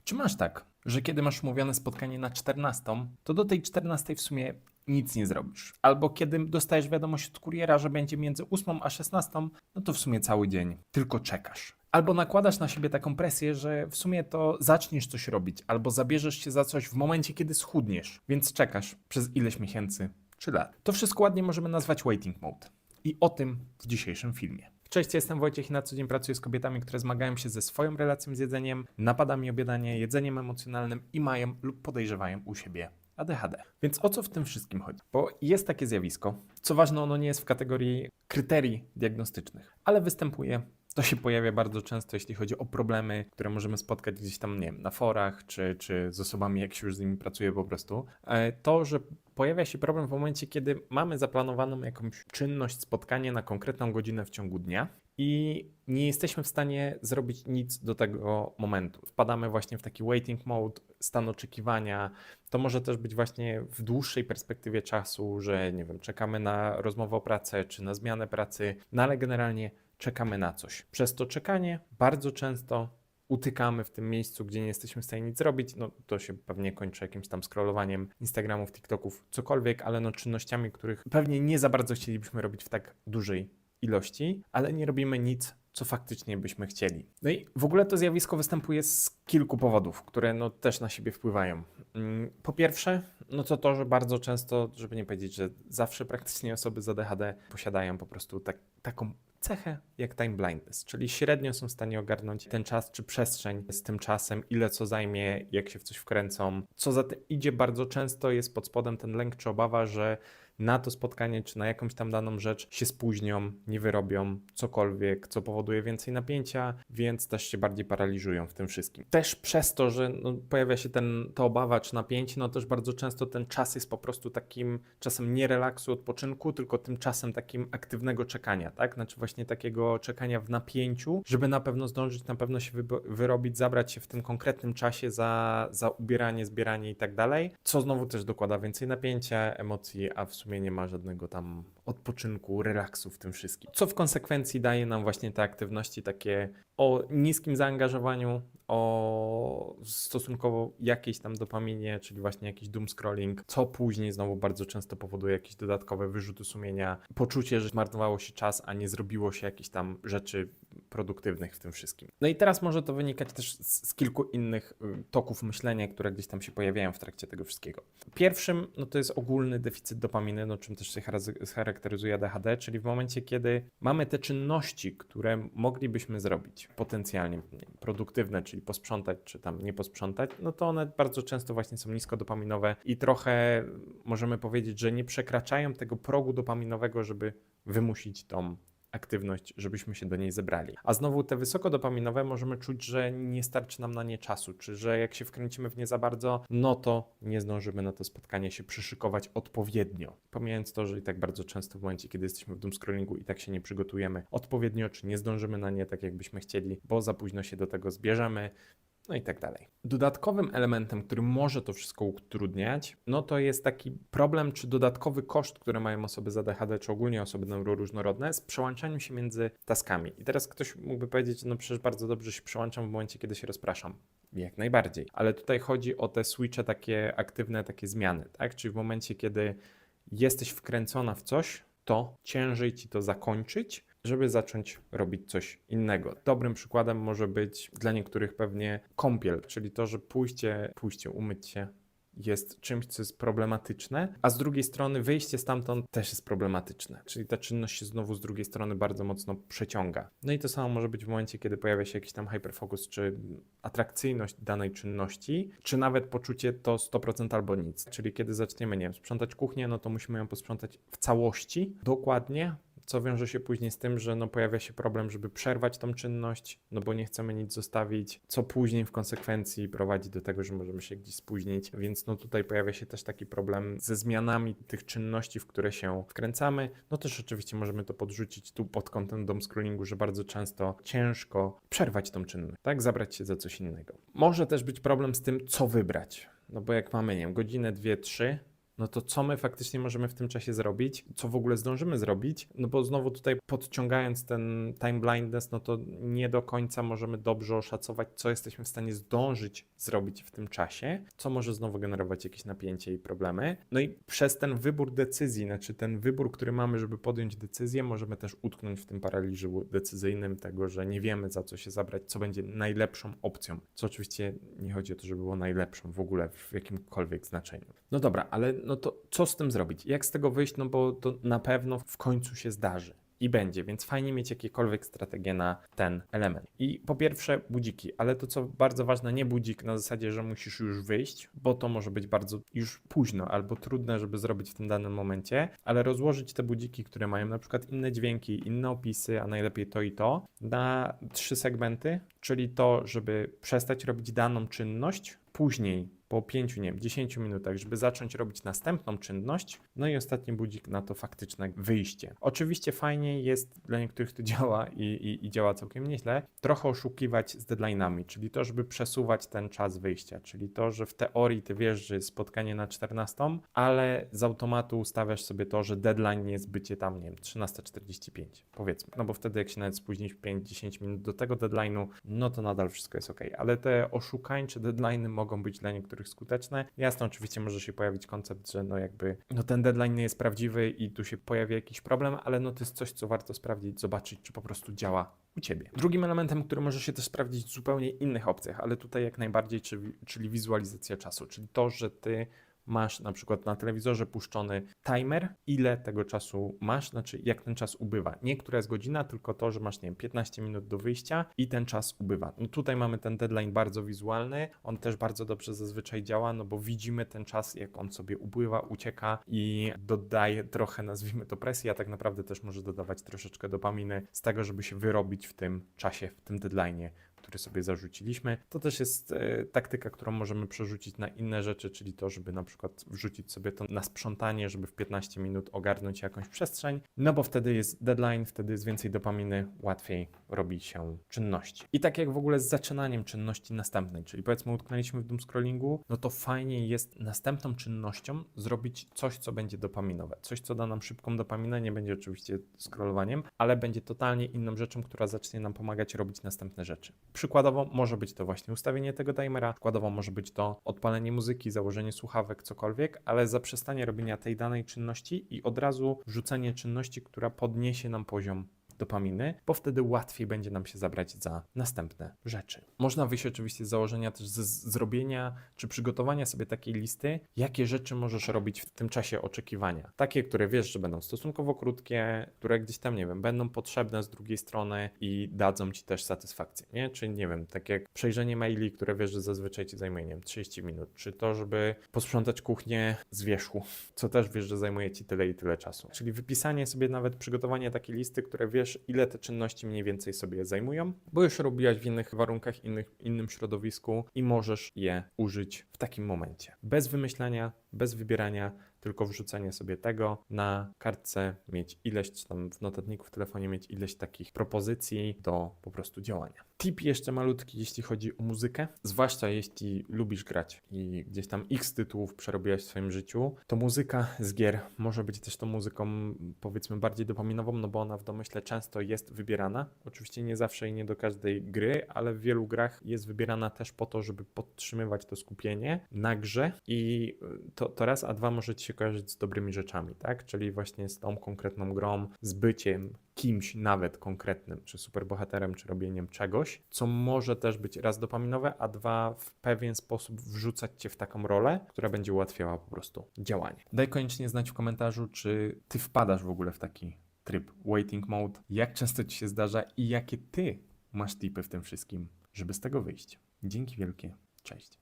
Czy masz tak, że kiedy masz umówione spotkanie na 14, to do tej 14 w sumie nic nie zrobisz? Albo kiedy dostajesz wiadomość od kuriera, że będzie między 8 a 16, no to w sumie cały dzień tylko czekasz. Albo nakładasz na siebie taką presję, że w sumie to zaczniesz coś robić, albo zabierzesz się za coś w momencie, kiedy schudniesz, więc czekasz przez ileś miesięcy czy lat. To wszystko ładnie możemy nazwać waiting mode. I o tym w dzisiejszym filmie. Cześć, jestem Wojciech i na co dzień pracuję z kobietami, które zmagają się ze swoją relacją z jedzeniem, napadami obiadania, jedzeniem emocjonalnym i mają lub podejrzewają u siebie ADHD. Więc o co w tym wszystkim chodzi? Bo jest takie zjawisko, co ważne, ono nie jest w kategorii kryterii diagnostycznych, ale występuje. To się pojawia bardzo często, jeśli chodzi o problemy, które możemy spotkać gdzieś tam, nie wiem, na forach, czy z osobami, jak się już z nimi pracuje po prostu. To, że pojawia się problem w momencie, kiedy mamy zaplanowaną jakąś czynność, spotkanie na konkretną godzinę w ciągu dnia i nie jesteśmy w stanie zrobić nic do tego momentu. Wpadamy właśnie w taki waiting mode, stan oczekiwania. To może też być właśnie w dłuższej perspektywie czasu, że nie wiem, czekamy na rozmowę o pracę, czy na zmianę pracy, no ale generalnie czekamy na coś. Przez to czekanie bardzo często utykamy w tym miejscu, gdzie nie jesteśmy w stanie nic zrobić. No to się pewnie kończy jakimś tam scrollowaniem Instagramów, TikToków, cokolwiek, ale no czynnościami, których pewnie nie za bardzo chcielibyśmy robić w tak dużej ilości, ale nie robimy nic, co faktycznie byśmy chcieli. No i w ogóle to zjawisko występuje z kilku powodów, które no też na siebie wpływają. Po pierwsze, no to, że bardzo często, żeby nie powiedzieć, że zawsze praktycznie osoby z ADHD posiadają po prostu taką cechę jak time blindness, czyli średnio są w stanie ogarnąć ten czas czy przestrzeń z tym czasem, ile co zajmie, jak się w coś wkręcą. Co za tym idzie, bardzo często jest pod spodem ten lęk czy obawa, że na to spotkanie czy na jakąś tam daną rzecz się spóźnią, nie wyrobią, cokolwiek, co powoduje więcej napięcia, więc też się bardziej paraliżują w tym wszystkim. Też przez to, że pojawia się ta obawa czy napięcie, no też bardzo często ten czas jest po prostu takim czasem nie relaksu, odpoczynku, tylko tym czasem takim aktywnego czekania, tak? Znaczy właśnie takiego czekania w napięciu, żeby na pewno zdążyć, na pewno się wyrobić, zabrać się w tym konkretnym czasie za ubieranie, zbieranie i tak dalej, co znowu też dokłada więcej napięcia, emocji, a w sumie nie ma żadnego tam odpoczynku, relaksu w tym wszystkim. Co w konsekwencji daje nam właśnie te aktywności takie o niskim zaangażowaniu, o stosunkowo jakiejś tam dopaminie, czyli właśnie jakiś doom scrolling, co później znowu bardzo często powoduje jakieś dodatkowe wyrzuty sumienia, poczucie, że zmarnowało się czas, a nie zrobiło się jakichś tam rzeczy produktywnych w tym wszystkim. No i teraz może to wynikać też z kilku innych toków myślenia, które gdzieś tam się pojawiają w trakcie tego wszystkiego. Pierwszym, no to jest ogólny deficyt dopaminy, no czym też się charakteryzuje ADHD, czyli w momencie, kiedy mamy te czynności, które moglibyśmy zrobić potencjalnie produktywne, czyli posprzątać, czy tam nie posprzątać, no to one bardzo często właśnie są niskodopaminowe i trochę możemy powiedzieć, że nie przekraczają tego progu dopaminowego, żeby wymusić tą aktywność, żebyśmy się do niej zebrali. A znowu te wysokodopaminowe możemy czuć, że nie starczy nam na nie czasu, czy że jak się wkręcimy w nie za bardzo, no to nie zdążymy na to spotkanie się przyszykować odpowiednio. Pomijając to, że i tak bardzo często w momencie, kiedy jesteśmy w doom scrollingu i tak się nie przygotujemy odpowiednio, czy nie zdążymy na nie tak, jakbyśmy chcieli, bo za późno się do tego zbierzemy, no i tak dalej. Dodatkowym elementem, który może to wszystko utrudniać, no to jest taki problem, czy dodatkowy koszt, który mają osoby z ADHD, czy ogólnie osoby neuroróżnorodne, z przełączaniem się między taskami. I teraz ktoś mógłby powiedzieć, no przecież bardzo dobrze się przełączam w momencie, kiedy się rozpraszam. Jak najbardziej. Ale tutaj chodzi o te switche takie aktywne, takie zmiany, tak? Czyli w momencie, kiedy jesteś wkręcona w coś, to ciężej ci to zakończyć, żeby zacząć robić coś innego. Dobrym przykładem może być dla niektórych pewnie kąpiel, czyli to, że umyć się jest czymś, co jest problematyczne, a z drugiej strony wyjście stamtąd też jest problematyczne. Czyli ta czynność się znowu z drugiej strony bardzo mocno przeciąga. No i to samo może być w momencie, kiedy pojawia się jakiś tam hyperfocus, czy atrakcyjność danej czynności, czy nawet poczucie to 100% albo nic. Czyli kiedy zaczniemy, nie wiem, sprzątać kuchnię, no to musimy ją posprzątać w całości, dokładnie, co wiąże się później z tym, że pojawia się problem, żeby przerwać tą czynność, no bo nie chcemy nic zostawić, co później w konsekwencji prowadzi do tego, że możemy się gdzieś spóźnić, więc tutaj pojawia się też taki problem ze zmianami tych czynności, w które się wkręcamy. No też oczywiście możemy to podrzucić tu pod kątem doom scrollingu, że bardzo często ciężko przerwać tą czynność, tak, zabrać się za coś innego. Może też być problem z tym, co wybrać, no bo jak mamy, nie wiem, godzinę, 2, 3, no to co my faktycznie możemy w tym czasie zrobić, co w ogóle zdążymy zrobić, no bo znowu tutaj podciągając ten time blindness, no to nie do końca możemy dobrze oszacować, co jesteśmy w stanie zdążyć zrobić w tym czasie, co może znowu generować jakieś napięcie i problemy. No i przez ten wybór decyzji, znaczy ten wybór, który mamy, żeby podjąć decyzję, możemy też utknąć w tym paraliżu decyzyjnym tego, że nie wiemy, za co się zabrać, co będzie najlepszą opcją, co oczywiście nie chodzi o to, żeby było najlepszą w ogóle w jakimkolwiek znaczeniu. No dobra, ale no to co z tym zrobić? Jak z tego wyjść? No bo to na pewno w końcu się zdarzy. I będzie, więc fajnie mieć jakiekolwiek strategie na ten element. I po pierwsze budziki, ale to co bardzo ważne, nie budzik na zasadzie, że musisz już wyjść, bo to może być bardzo już późno albo trudne, żeby zrobić w tym danym momencie, ale rozłożyć te budziki, które mają na przykład inne dźwięki, inne opisy, a najlepiej to i to, na 3 segmenty, czyli to, żeby przestać robić daną czynność, później po 5, nie wiem, 10 minutach, żeby zacząć robić następną czynność, no i ostatni budzik na to faktyczne wyjście. Oczywiście fajnie jest, dla niektórych to działa i działa całkiem nieźle, trochę oszukiwać z deadline'ami, czyli to, żeby przesuwać ten czas wyjścia, czyli to, że w teorii ty wiesz, że jest spotkanie na 14, ale z automatu ustawiasz sobie to, że deadline jest bycie tam, nie wiem, 13:45, powiedzmy, no bo wtedy jak się nawet spóźnisz 5-10 minut do tego deadline'u, no to nadal wszystko jest ok, ale te oszukańcze deadline'y mogą być dla niektórych skuteczne. Jasne, oczywiście może się pojawić koncept, że no jakby no ten deadline nie jest prawdziwy i tu się pojawia jakiś problem, ale no to jest coś, co warto sprawdzić, zobaczyć, czy po prostu działa u Ciebie. Drugim elementem, który może się też sprawdzić w zupełnie innych opcjach, ale tutaj jak najbardziej, czyli wizualizacja czasu, czyli to, że Ty masz na przykład na telewizorze puszczony timer, ile tego czasu masz, znaczy jak ten czas ubywa. Nie która jest godzina, tylko to, że masz, nie wiem, 15 minut do wyjścia i ten czas ubywa. No tutaj mamy ten deadline bardzo wizualny, on też bardzo dobrze zazwyczaj działa, no bo widzimy ten czas, jak on sobie upływa, ucieka i dodaje trochę, nazwijmy to, presji, a tak naprawdę też może dodawać troszeczkę dopaminy z tego, żeby się wyrobić w tym czasie, w tym deadline'ie, który sobie zarzuciliśmy. To też jest taktyka, którą możemy przerzucić na inne rzeczy, czyli to, żeby na przykład wrzucić sobie to na sprzątanie, żeby w 15 minut ogarnąć jakąś przestrzeń, no bo wtedy jest deadline, wtedy jest więcej dopaminy, łatwiej robi się czynności. I tak jak w ogóle z zaczynaniem czynności następnej, czyli powiedzmy utknęliśmy w doom scrollingu, no to fajnie jest następną czynnością zrobić coś, co będzie dopaminowe. Coś, co da nam szybką dopaminę, nie będzie oczywiście scrollowaniem, ale będzie totalnie inną rzeczą, która zacznie nam pomagać robić następne rzeczy. Przykładowo może być to właśnie ustawienie tego timera, przykładowo może być to odpalenie muzyki, założenie słuchawek, cokolwiek, ale zaprzestanie robienia tej danej czynności i od razu wrzucenie czynności, która podniesie nam poziom dopaminy, bo wtedy łatwiej będzie nam się zabrać za następne rzeczy. Można wyjść oczywiście z założenia też zrobienia czy przygotowania sobie takiej listy, jakie rzeczy możesz robić w tym czasie oczekiwania. Takie, które wiesz, że będą stosunkowo krótkie, które gdzieś tam, nie wiem, będą potrzebne z drugiej strony i dadzą Ci też satysfakcję, nie? Czyli nie wiem, tak jak przejrzenie maili, które wiesz, że zazwyczaj Ci zajmuje, nie wiem, 30 minut, czy to, żeby posprzątać kuchnię z wierzchu, co też wiesz, że zajmuje Ci tyle i tyle czasu. Czyli wypisanie sobie, nawet przygotowanie takiej listy, które wiesz, ile te czynności mniej więcej sobie zajmują, bo już robiłaś w innych warunkach, innym środowisku i możesz je użyć w takim momencie. Bez wymyślania, bez wybierania, tylko wrzucenie sobie tego na kartce, mieć ileś, czy tam w notatniku w telefonie mieć ileś takich propozycji do po prostu działania. Tip jeszcze malutki, jeśli chodzi o muzykę, zwłaszcza jeśli lubisz grać i gdzieś tam x tytułów przerobiłaś w swoim życiu, to muzyka z gier może być też tą muzyką, powiedzmy, bardziej dopaminową, no bo ona w domyśle często jest wybierana. Oczywiście nie zawsze i nie do każdej gry, ale w wielu grach jest wybierana też po to, żeby podtrzymywać to skupienie na grze i to raz, a dwa może Ci się kojarzyć z dobrymi rzeczami, tak? Czyli właśnie z tą konkretną grą, z byciem kimś nawet konkretnym, czy superbohaterem, czy robieniem czegoś, co może też być raz dopaminowe, a dwa w pewien sposób wrzucać Cię w taką rolę, która będzie ułatwiała po prostu działanie. Daj koniecznie znać w komentarzu, czy Ty wpadasz w ogóle w taki tryb waiting mode, jak często Ci się zdarza i jakie Ty masz tipy w tym wszystkim, żeby z tego wyjść. Dzięki wielkie, cześć.